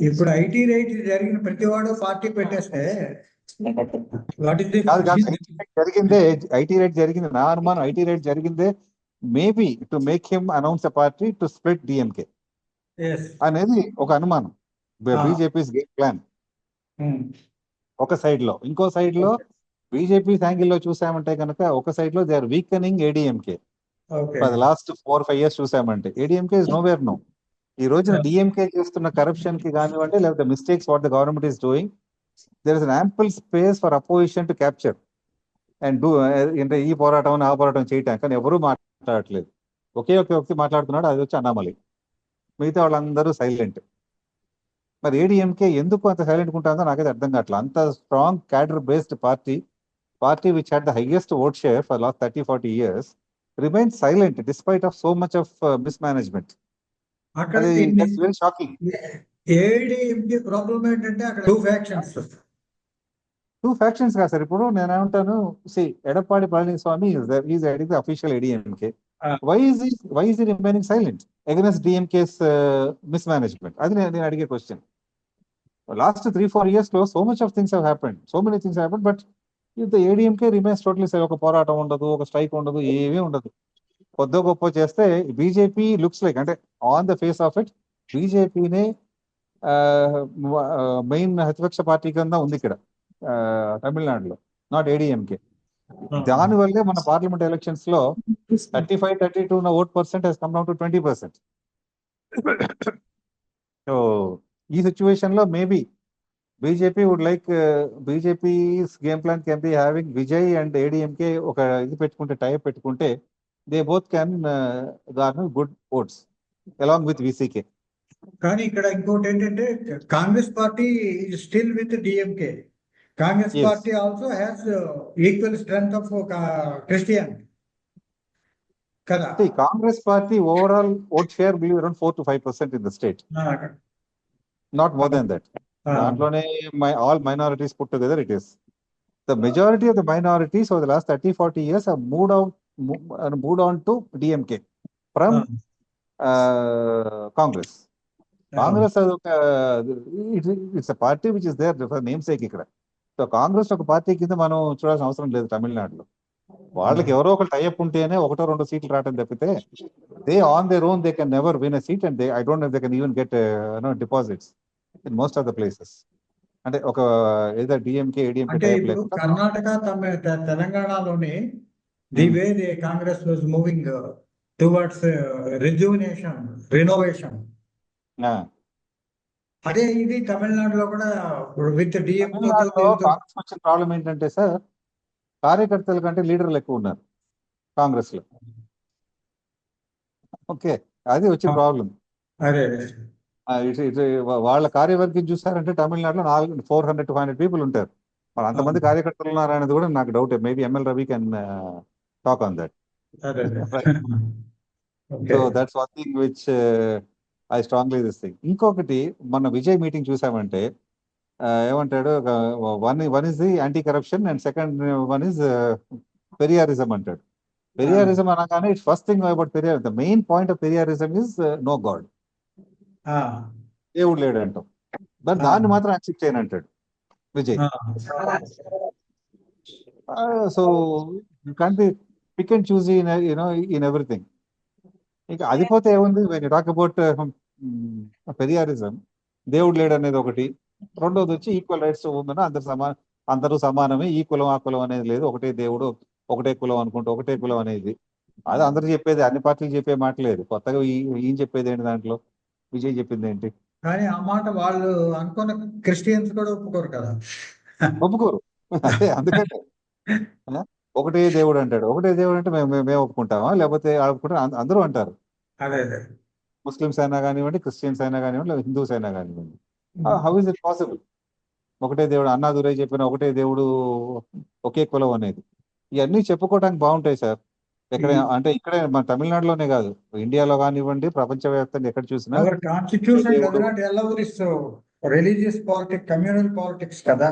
ఇప్పుడు IT right జరిగిన ప్రతివాడు పార్టీ పెట్టేస్తే వాట్ ఇస్ ది కాదు కాదు జరిగిందే ఐటీ రైట్ జరిగింది. నా అనుమానం ఐటీ రైట్ జరిగిందే maybe to make him announce a party to split DMK అనేది ఒక అనుమానం. బీజేపీస్ గేమ్ ప్లాన్ ఒక సైడ్ లో. ఇంకో సైడ్ లో బీజేపీ యాంగిల్ లో చూసామంటే కనుక ఒక సైడ్ లో they are weakening ADMK. Last 4-5 years చూసామంటే ఏడీఎంకే ఇస్ నోవేర్ నో. ఈ రోజున డిఎంకే చేస్తున్న కరప్షన్ కి కానివ్వండి, లేకపోతే mistakes what the government is doing, there is an ample space for opposition to capture and do. అంటే ఈ పోరాటం ఆ పోరాటం చేయటం కానీ ఎవరూ మాట్లాడట్లేదు. ఒకే ఒక వ్యక్తి మాట్లాడుతున్నాడు, అది వచ్చి అన్నామలై. మిగతా వాళ్ళందరూ సైలెంట్. మరి ఏడీఎంకే ఎందుకు అంత సైలెంట్ ఉంటుందో నాకైతే అర్థం కావట్లేదు. అంత strong cadre based party which had the highest vote share for last 30-40 years remains silent despite of so much of mismanagement. అది వెరీ షాకింగ్. ఏడీఎంకే ప్రాబ్లం ఏంటంటే అక్కడ టూ ఫ్యాక్షన్స్ కాదు సార్. ఇప్పుడు నేను ఏమంటాను, Edappadi Palaniswami is heading the official ADMK. Why is remaining silent against DMK's mismanagement? అది నేను అడిగే క్వశ్చన్. లాస్ట్ 3-4 years లో so much of things have happened, so many things happened, but if the ADMK remains totally silent. ఒక పోరాటం ఉండదు, ఒక స్ట్రైక్ ఉండదు, ఏమీ ఉండదు. కొద్ది గొప్ప చేస్తే బీజేపీ లుక్స్ లైక్, అంటే on the face of it బీజేపీనే మెయిన్ ప్రతిపక్ష పార్టీ కింద ఉంది ఇక్కడ తమిళనాడులో, నాట్ ఏడీఎంకే. దానివల్లే మన పార్లమెంట్ ఎలక్షన్స్ లో 35-32 ఉన్న vote percent has come down to 20%. So ఈ సిచ్యువేషన్ లో maybe BJP would like, BJP's game plan can be having Vijay and ADMK ఒక ఇది పెట్టుకుంటే, టైప్ పెట్టుకుంటే they both can garner good votes along with VCK. కానీ ఇక్కడ ఇంకోటి ఏంటంటే Congress party still with DMK. Congress party also has equal strength of Christian కదా. Congress party overall vote share will be around 4-5% in the state, not more than that. దాంట్లోనే all minorities put together it is. The majority of the minorities over the last 30-40 years have moved on to DMK from Congress. Congress it's a party which is there for namesake ఇక్కడ. So Congress ఒక party కింద మనం చూడాల్సిన అవసరం లేదు తమిళనాడులో. వాళ్ళకి ఎవరో ఒకరు టైఅప్ ఉంటేనే 1-2 సీట్లు రావడం తప్పితే they on their own they can never win a seat and I don't know they can even get deposits in most of the places. అంటే ఒక ఏదో డిఎంకే ఏడీఎంకే టైప్ లేకుండా కర్ణాటక తెలంగాణలోని the way the Congress was moving towards renovation. అదే ఇది తమిళనాడులో కూడా with DMK. Congress వచ్చిన ప్రాబ్లం ఏంటంటే సార్, కార్యకర్తల కంటే లీడర్లు ఎక్కువ ఉన్నారు కాంగ్రెస్ లో. ఓకే, అది వచ్చే ప్రాబ్లం. వాళ్ళ కార్యవర్గం చూసారంటే తమిళనాడులో 400-500 పీపుల్ ఉంటారు. మరి అంతమంది కార్యకర్తలు ఉన్నారనేది కూడా నాకు doubt. Maybe ML Ravi can talk on that. So that's one thing which I strongly this thing. ఇంకొకటి మన విజయ్ మీటింగ్ చూసామంటే ఏమంటాడు, one is the anti corruption and second one is Periyarism అంటాడు. పెరియారిజం అనగానే it's first thing about Periyar, the main point of Periyarism is no god, దేవుడు లేడు అంటాం. But దాన్ని మాత్రం యాక్సెప్ట్ చేయను అంటాడు Vijay. So you can't be pick and choose in everything. ఇంకా అది పోతే ఏముంది, వెన్ యూ టాక్ అబౌట్ పెరియారిజం, దేవుడు లేడు అనేది ఒకటి. రెండోది వచ్చి ఈక్వల్ రైట్స్ ఉందన్న అందరూ సమానమే, ఈ కులం ఆ కులం అనేది లేదు, ఒకటే దేవుడు ఒకటే కులం అనుకుంటూ ఒకటే కులం అనేది అది అందరూ చెప్పేది, అన్ని పార్టీలు చెప్పే మాట లేదు. కొత్తగా ఈయన చెప్పేది ఏంటి, దాంట్లో విజయ్ చెప్పింది ఏంటి? కానీ ఆ మాట వాళ్ళు అనుకున్న క్రిస్టియన్స్ కూడా ఒప్పుకోరు కదా. ఒప్పుకోరు. అదే అందుకంటే ఒకటే దేవుడు అంటాడు. ఒకటే దేవుడు అంటే మేము ఒప్పుకుంటామా, లేకపోతే ఒప్పుకుంటా అందరూ అంటారు. ముస్లిమ్స్ అయినా కానివ్వండి, క్రిస్టియన్స్ అయినా కానివ్వండి, లేదా హిందూస్ అయినా కానివ్వండి. How is it possible? ఒకటే దేవుడు, అన్నాదురై చెప్పిన ఒకటే దేవుడు ఒకే కులం అనేది, ఇవన్నీ చెప్పుకోవడానికి బాగుంటాయి సార్. ఎక్కడ అంటే ఇక్కడే మన తమిళనాడులోనే కాదు, ఇండియాలో కానివ్వండి, ప్రపంచవ్యాప్తంగా ఎక్కడ చూసినా రిలీజియస్ పాలిటిక్స్, కమ్యూనల్ పాలిటిక్స్ కదా.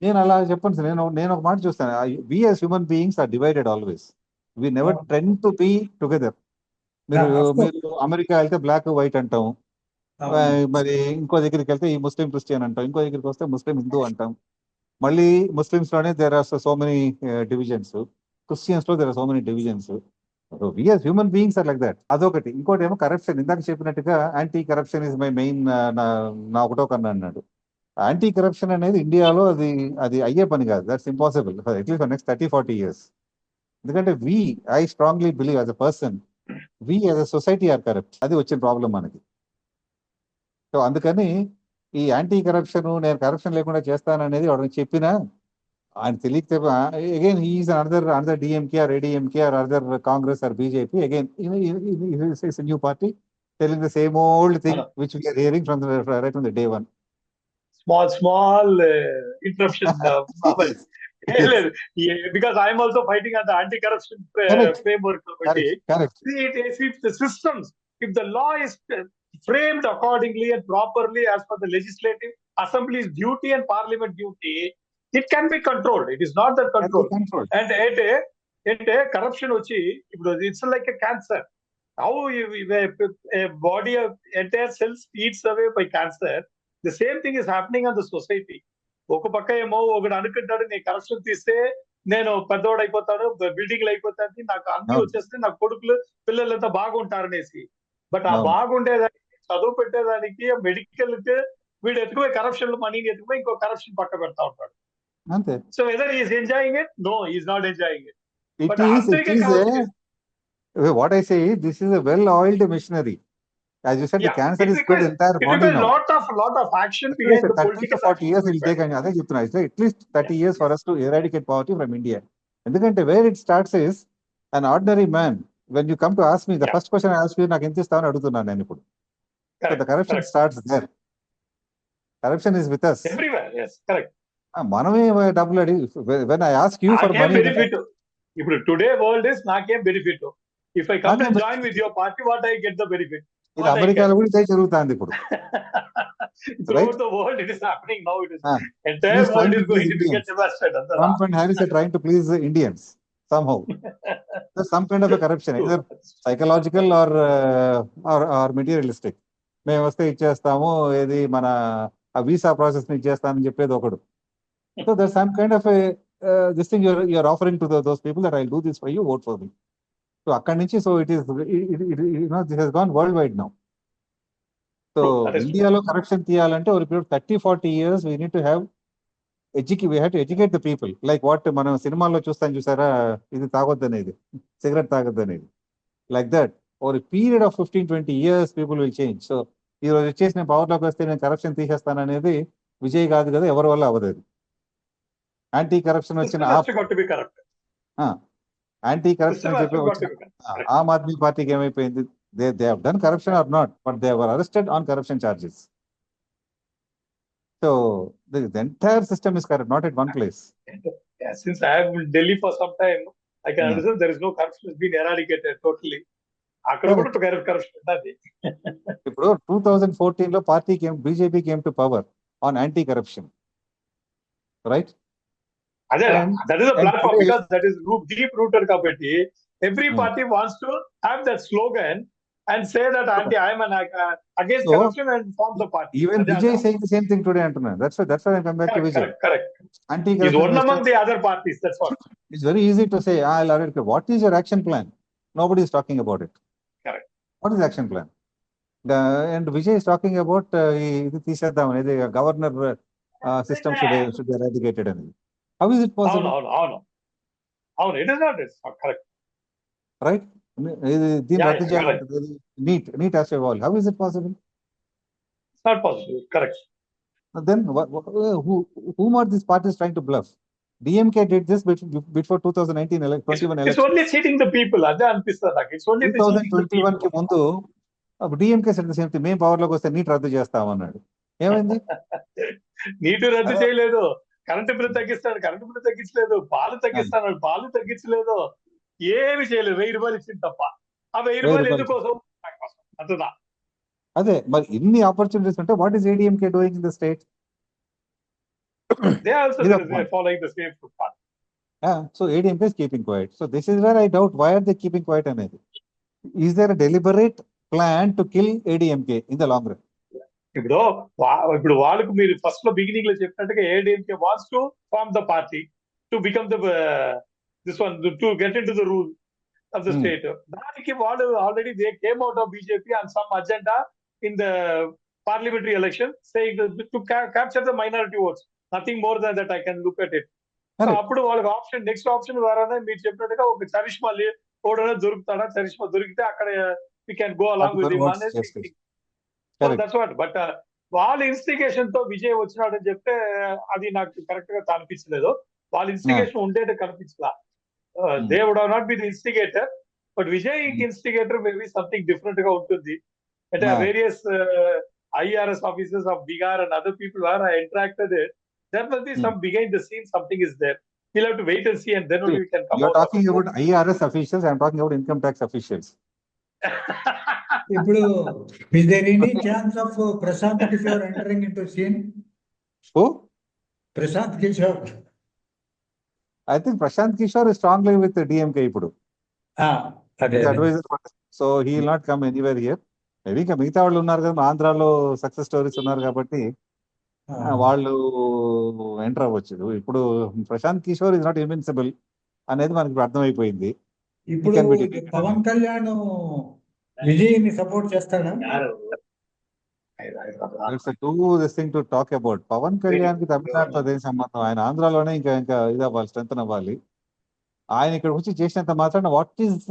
నేను అలా చెప్పను సార్. నేను ఒక మాట చూస్తాను, we as human beings are divided always. We never trend to be together. మీరు అమెరికా వెళ్తే బ్లాక్ వైట్ అంటాం, మరి ఇంకో దగ్గరికి వెళ్తే ఈ ముస్లిం క్రిస్టియన్ అంటాం, ఇంకో దగ్గరికి వస్తే ముస్లిం హిందూ అంటాం. మళ్ళీ ముస్లిమ్స్ లోనే there are so many divisions, Christians లో there are so many divisions. We as human beings are like that. అదొకటి. ఇంకోటి ఏమో కరప్షన్. ఇందాక చెప్పినట్టుగా anti corruption is my main, నా ఒకటో కన్నా అన్నాడు. యాంటీ కరప్షన్ అనేది ఇండియాలో అది అది అయ్యే పని కాదు. That's impossible at least for next 30-40 years. ఎందుకంటే I strongly believe as a person, as a society are corrupt. అది వచ్చిన ప్రాబ్లం మనకి. సో అందుకని ఈ యాంటీ కరప్షన్, నేను కరప్షన్ లేకుండా చేస్తాననేది వాడిని చెప్పినా ఆయన తెలియక, again he is another DMK or ADMK or other Congress or BJP. Again new party telling the same old thing which we are hearing from right from the day one. Small interruption. Because I am also fighting on the anti-corruption framework. Correct. See, if the systems, if the law is framed accordingly and properly as per the legislative assembly's duty and parliament duty, it can be controlled. It is not that controlled. And corruption it's like a cancer. How a body of entire cells eats away by cancer, the same thing is happening on the society. ఒక పక్క ఏమో ఒకడు అనుకుంటాడు, నేను corruption తీస్తే నేను పెద్దవాడు అయిపోతాను, బిల్డింగ్లు అయిపోతాను, నాకు అన్ని వచ్చేస్తే నా కొడుకులు పిల్లలంతా బాగుంటారనేసి. బట్ ఆ బాగుండేదానికి, చదువు పెట్టేదానికి, మెడికల్ కి వీడు ఎత్తుకుపోయి కరప్షన్ మనీని ఎత్తుకుపోయి ఇంకో కరప్షన్ పక్క పెడతా ఉంటాడు. అంతే. So whether is enjoying it? No, is not enjoying it. What I say is, this is a well-oiled machinery. As you said, the cancer is spread entire body now. Lot of action behind the 30 to 40 years will take. అదే చెప్తున్నా, at least 30 years for us to eradicate poverty from India. ఎందుకంటే where it starts is an ordinary man. When you come to ask me, the first question I ask you, నాకు ఎంత ఇస్తావని అడుగుతున్నాను నేను ఇప్పుడు. So the corruption starts there. Corruption is with us. Everywhere, yes, correct. మనమే డబ్బులు అడిగి, when I ask you for money. ఇప్పుడు today world is నాకేం benefit. If I come and join with your party, what I get the benefit? ఇది అమెరికాలో కూడా ఇదే జరుగుతుంది ఇప్పుడు. Throughout the world it is happening now. It is entire world is going to get devastated. Trump and Harris are trying to please the Indians somehow. There's some kind of a corruption, either psychological or materialistic. మేము వస్తే ఇచ్చేస్తాము, ఏది మన visa process ని ఇచ్చేస్తానని చెప్పేది ఒకడు. So there's some kind of a this thing you're offering to those people that I'll do this for you, vote for me. So అక్కడి నుంచి, so it is, this has gone worldwide now. So ఇండియాలో corruption తీయాలంటే ఒక period 30-40 years we need to have we have to educate the people. Like what మనం సినిమాల్లో చూసారా, ఇది తాగొద్దు అనేది, సిగరెట్ తాగొద్దు అనేది. Like that, over a period of 15-20 years people will change. So ఈ రోజు వచ్చేసి నేను పవర్లోకి వస్తే నేను కరప్షన్ తీసేస్తాను అనేది విజయ్ కాదు కదా, ఎవరి వల్ల అవ్వదు. యాంటీ కరప్షన్ వచ్చిన యాంటీ కరప్షన్ చెప్పి ఆమ్ ఆద్మీ పార్టీకి ఏమైపోయింది? they have done corruption or not, but they were arrested on corruption charges. So the entire system is corrupt, not at one place. Yeah, since I have been in Delhi for some time, I can understand there is no corruption has been eradicated totally. అక్కడ కూడా corruption ఉన్నది. ఇప్పుడు 2014 లో party BJP came to power on anti corruption, right? That is a platform, because that is deep rooted kabatti. Every party wants to have that slogan and say that I am against corruption and form the party. Even Vijay is saying the same thing today, Antonio. That's why I come back to Vijay. Correct. Anti-corruption is one among the other parties. That's what. It's very easy to say, what is your action plan? Nobody is talking about it. Correct. What is action plan? And Vijay is talking about the governor system should be eradicated. How is it possible? No. It is not. It's not correct. Right? Neat as a wall. How is it possible? It's not possible. Correct. Then whom are these parties trying to bluff? DMK did this before 2019 21 election. It's only cheating the people. It's only 2021 కి ముందు DMK said the same thing. మేము power లోకి వస్తే neat రద్దు చేస్తామన్నాడు. ఏమైంది? Neat రద్దు చేయలేదు. Current bill తగ్గిస్తాడు, current bill తగ్గించలేదు. పాలు తగ్గిస్తాడు, పాలు తగ్గించలేదు. ఏమి చేయలేదు. 1000 రూపాయలు ఇచ్చింది తప్ప. ఆ 1000 రూపాయలు ఎందుకోసం? అంటున్నా. అదే మరి ఇన్ని ఆపర్చునిటీస్ ఉంటే what is ADMK doing in the state? They also following the same path. So ADMK is keeping quiet. So this is where I doubt why are they keeping quiet అనేది. Is there a deliberate plan to kill ADMK in the long run? ఇప్పుడు వాళ్ళకు మీరు first లో beginning లో చెప్పినట్టుగా ADMK wants to form the party to become the this one to get in to the rule of the state. దానికి వాళ్ళు already they came out of BJP and some agenda in the parliamentary election saying to capture the minority votes, nothing more than that I can look at it. So అప్పుడు వాళ్ళకి option, next option ద్వారానే మీరు చెప్పినట్టుగా ఒక charisma ఓడనే దొరుకుతాడా, charisma దొరికితే అక్కడ we can go along with him అనేది. So that's what. But వాళ్ళ ఇన్స్టిగేషన్ తో విజయ్ వచ్చినాడని చెప్తే అది నాకు కరెక్ట్ గా కనిపించలేదు. వాళ్ళ ఇన్స్టిగేషన్ ఉండేది కనిపించలా. They would have not be the instigator, but Vijay instigator maybe something different గా ఉంటుంది. అంటే various IRS officers of Bihar and other people are interacted. There must be some behind the scenes, something is there. We'll have to wait and see, and then only we can come out. You're talking about IRS officials, I'm talking about income tax officials. ఇప్పుడు is there any chance of Prashant Kishore entering into scene? Who? Prashant Kishore. I think Prashant Kishore is strongly with the DMK ఇప్పుడు. అదే. So he will not come anywhere here. Maybe ఇంకా మిగతా వాళ్ళు ఉన్నారు కదా, ఆంధ్రాలో success stories ఉన్నారు కాబట్టి వాళ్ళు ఎంటర్ అవ్వచ్చు. ఇప్పుడు Prashant Kishor is not invincible అనేది మనకి అర్థమైపోయింది. ఇప్పుడు పవన్ కళ్యాణ్ విజయ్ని సపోర్ట్ చేస్తాడా? It's too this thing to talk about. Pawan Kalyan కి తమిళనాడుతో అదే సంబంధం. ఆయన ఆంధ్రాలోనే ఇంకా ఇది అవ్వాలి, స్ట్రెంత్ అవ్వాలి. ఆయన ఇక్కడ వచ్చి చేసినంత మాత్రాన what is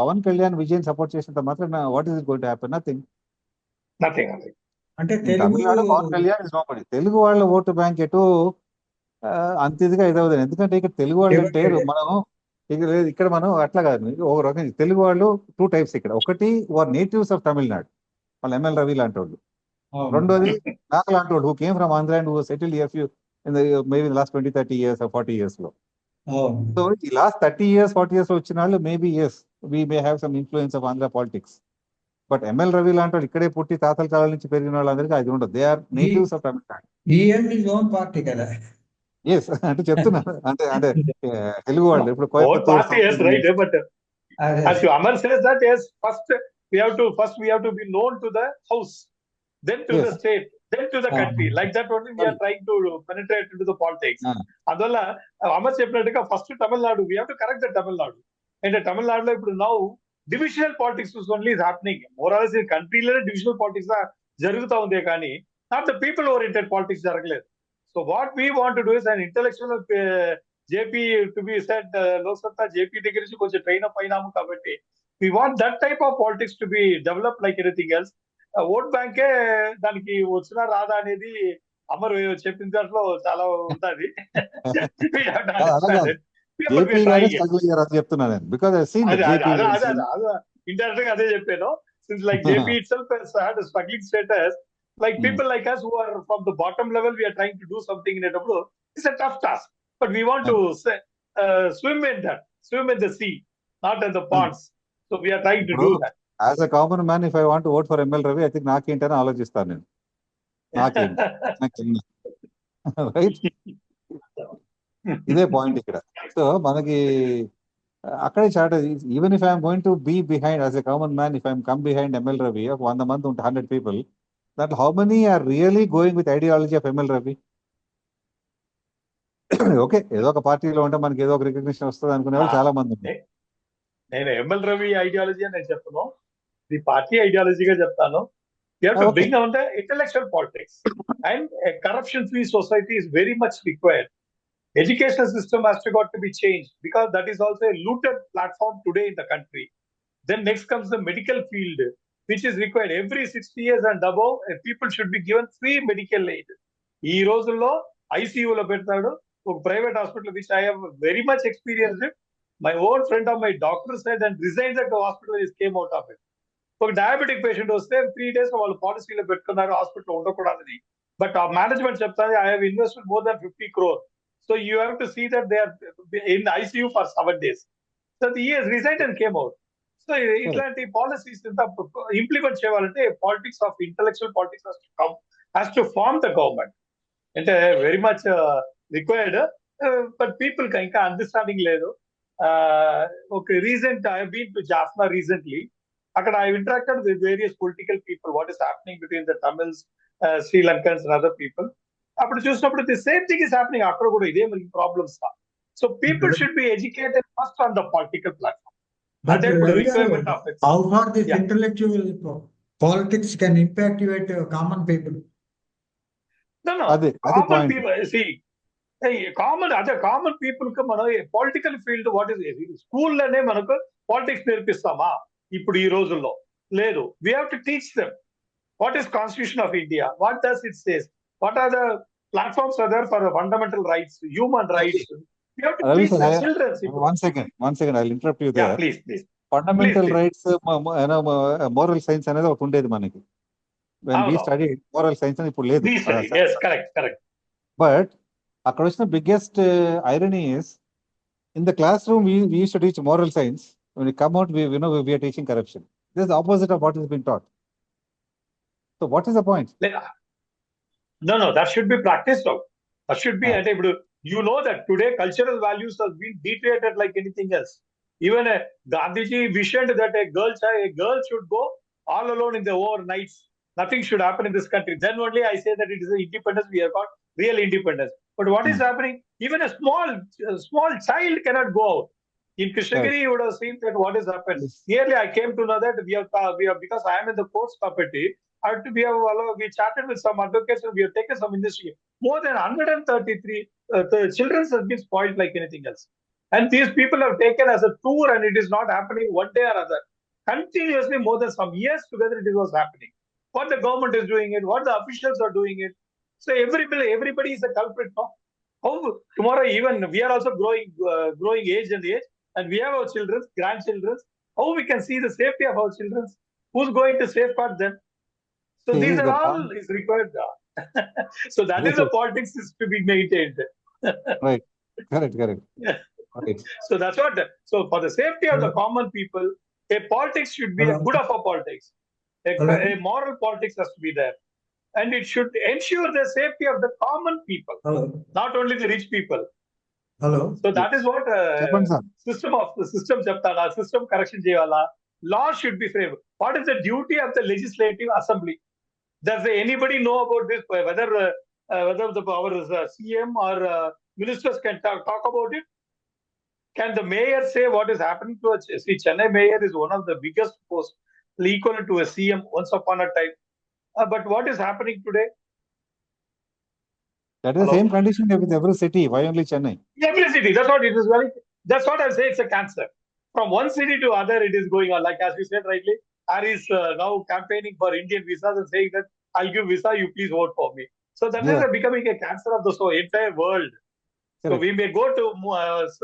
Pawan Kalyan Vijay support చేసినంత మాత్రాన what is going to happen? Nothing. అంటే తమిళనాడు పవన్ కళ్యాణ్ ఇస్ నోబడీ. తెలుగు వాళ్ళ ఓటు బ్యాంక్ ఎటు అంత ఇదిగా ఇదవదు. ఎందుకంటే ఇక్కడ తెలుగు వాళ్ళు అంటే మనం ఇక్కడ మనం అట్లా కాదు. ఒక రకంగా తెలుగు వాళ్ళు టూ టైప్స్ ఇక్కడ. ఒకటి వార్ నేటివ్స్ ఆఫ్ తమిళనాడు, వాళ్ళ ML రవి లాంటి వాళ్ళు. రెండోది నాకు లాంటి వాళ్ళు who came from Andhra and who settled maybe last 20-30 years or 40 years లో. సో ఈ లాస్ట్ 30 years 40 years లో వచ్చిన వాళ్ళు maybe yes we may have some influence of Andhra politics. But ML Ravi లాంటి వాళ్ళు ఇక్కడే పుట్టి తాతల కాలం నుంచి పెరిగిన వాళ్ళందరికీ అది ఉండదు. They are natives of Tamil Nadu. Party కదా. ఎస్ అంటే చెప్తున్నారు. అంటే తెలుగు వాళ్ళు ఇప్పుడు as you Amar says that yes, first we have to be known to the house, then to the state, then to the country. Like that only we are trying to penetrate into the politics. Adalla Amar చెప్పినట్టుగా first Tamil Nadu, we have to correct the Tamil Nadu. And తమిళనాడులో ఇప్పుడు now divisional politics is only is happening. More or less in country లో divisional politics జరుగుతా ఉంది కానీ not the people oriented politics జరగలేదు. So what we want to do is an intellectual JP to be said, Loksata JP దగ్గర నుంచి కొంచెం train up అయినాము కాబట్టి we want that type of politics to be developed like anything else. Vote బ్యాంకే దానికి వచ్చినా రాదా అనేది అమర్ చెప్పిన దాంట్లో చాలా ఉంటుంది. ఇండైరెక్ట్ గా అదే చెప్పాను. Since like JP itself has had a struggling status, like people like us who are from the bottom level, we are trying to do something in it. It's a tough task, but we want to swim in the sea, not in the ponds. So we are trying to do that. As a common man, if I want to vote for ML Ravi, I think నాకేంటని ఆలోచిస్తాను నేను. Right, ఇదే point ఇక్కడ. So మనకి అక్కడే చాట. Even if I'm going to be behind as a common man, if I'm come behind ML Ravi, ఒక 100 మంది ఉంటే 100 people, that how many are really going with ideology of ML Ravi? Okay, ఏదో ఒక పార్టీలో ఉంటే మనకి ఏదో ఒక రికగ్నిషన్ వస్తుంది అనుకునే వాళ్ళు చాలా మంది ఉన్నారు. నేను ML Ravi ఐడియాలజీ అని నేను చెప్పను, ఇది పార్టీ ఐడియాలజీగా చెప్తాను. You have to bring down the intellectual politics, and a corruption-free society is very much required. Education system has to be changed because that is also a looted platform today in the country. Then next comes the medical field, which is required. Every 60 years and above, people should be given free medical aid. ఈ రోజుల్లో ICU లో పెడతాడు ఒక private hospital, which I have very much experienced it. My own friend of my doctor said and resigned at the hospital, is came out of it. ఒక diabetic patient వస్తే 3 days వాళ్ళు పాలసీలో పెట్టుకున్నారు, హాస్పిటల్ ఉండకూడదని. But ఆ management చెప్తాను, I have invested more than 50 crore. So you have to see that they are in ICU for 7 days. So he has resigned and came out. So ఇట్లాంటి policies implement చేయాలంటే politics of intellectual politics has to form the government. అంటే very much required, but people ఇంకా understanding లేదు. ఒక recent I have been to Jaffna recently. అక్కడ I interacted with various political people, what is happening between the Tamils Sri Lankans and other people. The same thing is happening after problems. So people should be educated first on the political platform. But requirement of it. how far this Yeah. intellectual politics can impact common people? No. Common people, see, common people political field, what is it? School lane manaku politics nerpistama ippudu ee రోజుల్లో లేదు. We have to teach them what is Constitution of India, what does it says, what are the platforms are there for the fundamental rights, human rights. We have to teach the children. One second, I'll interrupt you there. Yeah, please. Fundamental rights, moral science అనేది ఒకటి ఉండేది మనకి. When we studied moral science అని ఇప్పుడు లేదు. Yes, correct. But అక్కడ వచ్చిన biggest irony is, in the classroom we used to teach moral science. When we come out, we are teaching corruption. This is the opposite of what has been taught. So what is the point? No, that should be practiced out. That should be enabled. You know that today cultural values have been deteriorated like anything else. Even Gandhiji visioned that a girl should go all alone in the overnights. Nothing should happen in this country. Then only I say that it is an independence. We have got real independence. But what is happening? Even a small child cannot go out. In Krishnagiri, you would have seen that what has happened. Clearly, I came to know that we have because I am in the courts committee. We chatted with some advocates and we have taken some industry. More than 133 children have been spoiled like anything else. And these people have taken as a tour, and it is not happening one day or other. Continuously, more than some years together, it was happening. What the government is doing it, what the officials are doing it. So everybody is a culprit. No? How tomorrow even we are also growing age, and we have our children, grandchildren. How we can see the safety of our children? Who's going to safeguard them? So these are all is required. So that is the politics is to be maintained. Right. Correct. Yeah. Right. So that's what. So for the safety of the common people, a politics should be good of a politics. A moral politics has to be there, and it should ensure the safety of the common people, not only the rich people. Hello. So that is what system correction cheyaala. Law should be framed. What is the duty of the legislative assembly? Does anybody know about this? Whether our CM or ministers can talk about it? Can the mayor say what is happening to us? See, Chennai mayor is one of the biggest posts, equal to a CM once upon a time. But what is happening today? That is the same condition with every city. Why only Chennai? Every city. That's what it is. That's what I say. It's a cancer. From one city to other, it is going on. Like as we said rightly, Harris now campaigning for Indian visas and saying that I'll give visa, you please vote for me. So that is becoming a cancer of the entire world. Correct. So we may go to Mars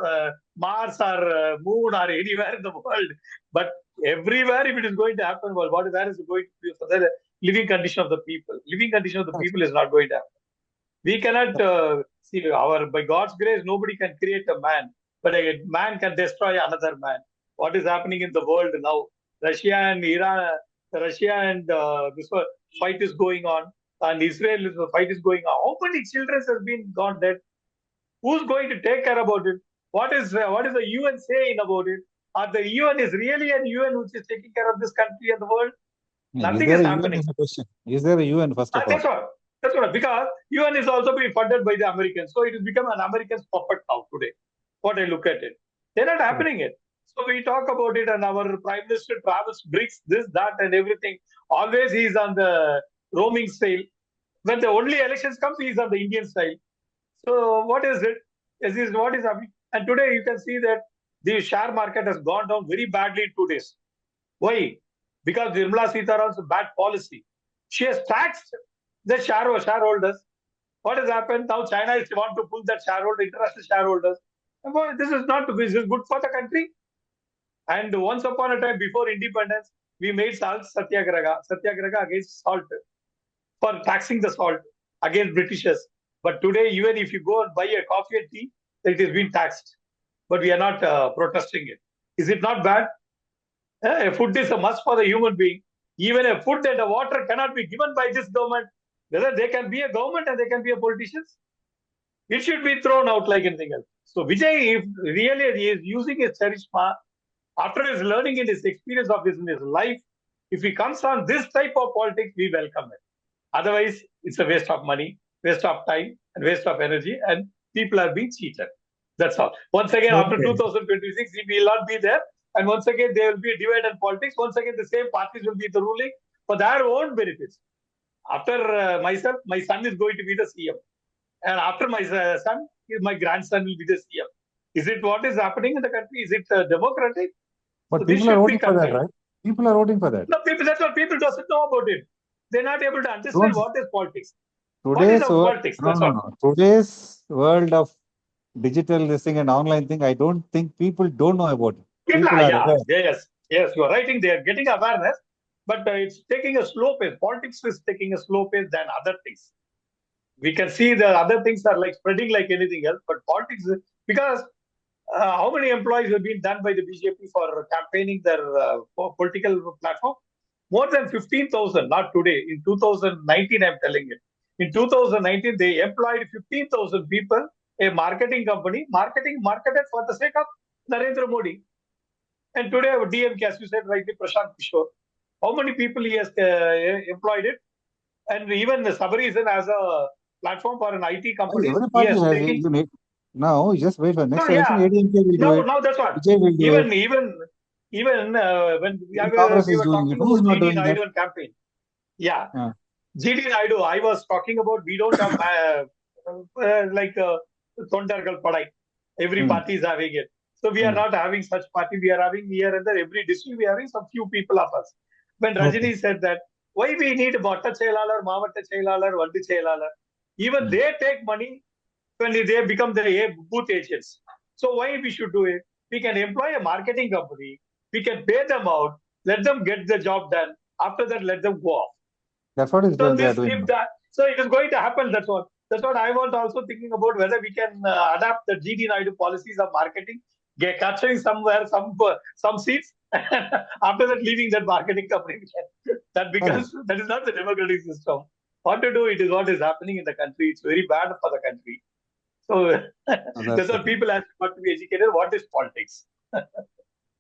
or Moon or anywhere in the world, but everywhere, if it is going to happen, well, where is it going to be for the living condition of the people? Living condition of the people is not going to happen. We cannot see by God's grace, nobody can create a man, but a man can destroy another man. What is happening in the world now? Russia and Iran, this fight is going on, and Israel, the fight is going on. How many children have been gone dead? Who's going to take care about it? What is the UN saying about it? Or the UN is really a UN which is taking care of this country and the world? Nothing is happening. Is there a UN first of all? That's what, because UN is also being funded by the Americans. So it has become an American's puppet now today. What I look at it. They're not happening it. So we talk about it and our Prime Minister travels, brings this, that and everything. Always he's on the roaming style. When the only elections comes, he's on the Indian style. So what is it? This is what is happening. And today you can see that the share market has gone down very badly in 2 days. Why? Because Nirmala Sitharaman's bad policy. She has taxed the shareholders. What has happened? Now China is want to pull that international shareholders. This is good for the country. And once upon a time, before independence, we made satyagraha against salt, for taxing the salt against Britishers. But today, even if you go and buy a coffee and tea, it is being taxed. But we are not protesting it. Is it not bad? Food is a must for the human being. Even a food and a water cannot be given by this government. Whether they can be a government and they can be a politicians, it should be thrown out like anything else. So Vijay, if really he is using his charisma, after his learning and his experience of this in his life, if he comes on this type of politics, we welcome it. Otherwise, it's a waste of money, waste of time, and waste of energy, and people are being cheated. That's all. Once again, after 2026, we will not be there. And once again, there will be a divide in politics. Once again, the same parties will be the ruling for their own benefits. After myself, my son is going to be the CM. And after my son, my grandson will be the CM. Is it what is happening in the country? Is it democratic? But So people are voting for that, right? People are voting for that. No, people, that's what people doesn't know about it. They're not able to understand what is politics. Today's politics? Today's world of digital this thing and online thing, I don't think people don't know about it. People are aware. Yes, you are right. They are getting awareness, but it's taking a slow pace. Politics is taking a slow pace than other things. We can see the other things are like spreading like anything else, but politics, because how many employees have been done by the BJP for campaigning their political platform? More than 15,000, not today. In 2019, I'm telling you. In 2019, they employed 15,000 people, a marketing company, marketed for the sake of Narendra Modi. And today, DMK, as you said rightly, Prashant Kishore, how many people he has employed it? And even the Sabareason as a platform for an IT company. Now, just wait for next election. ADMK will do it. No, that's what. Vijay will do it. Even when we were talking about GD Naidu campaign. Yeah. GD Naidu, I was talking about, we don't have like Tondargal Padai. Every party is having it. So we are not having such party. We are having here and there, every district, we are having some few people of us. When Rajini said that, why we need Botta Chailalar, Mavatta Chailalar, Vandi Chailalar? Even they take money when they become the booth agents. So why we should do it? We can employ a marketing company. We can pay them out. Let them get the job done. After that, let them go off. That's what is so doing. So it is going to happen. That's what I was also thinking about, whether we can adapt the GD Naidu policies of marketing, capturing somewhere some seats. After that, leaving that marketing company. That is not the democratic system. What to do? It is what is happening in the country. It's very bad for the country. So that's what people have got to be educated. What is politics?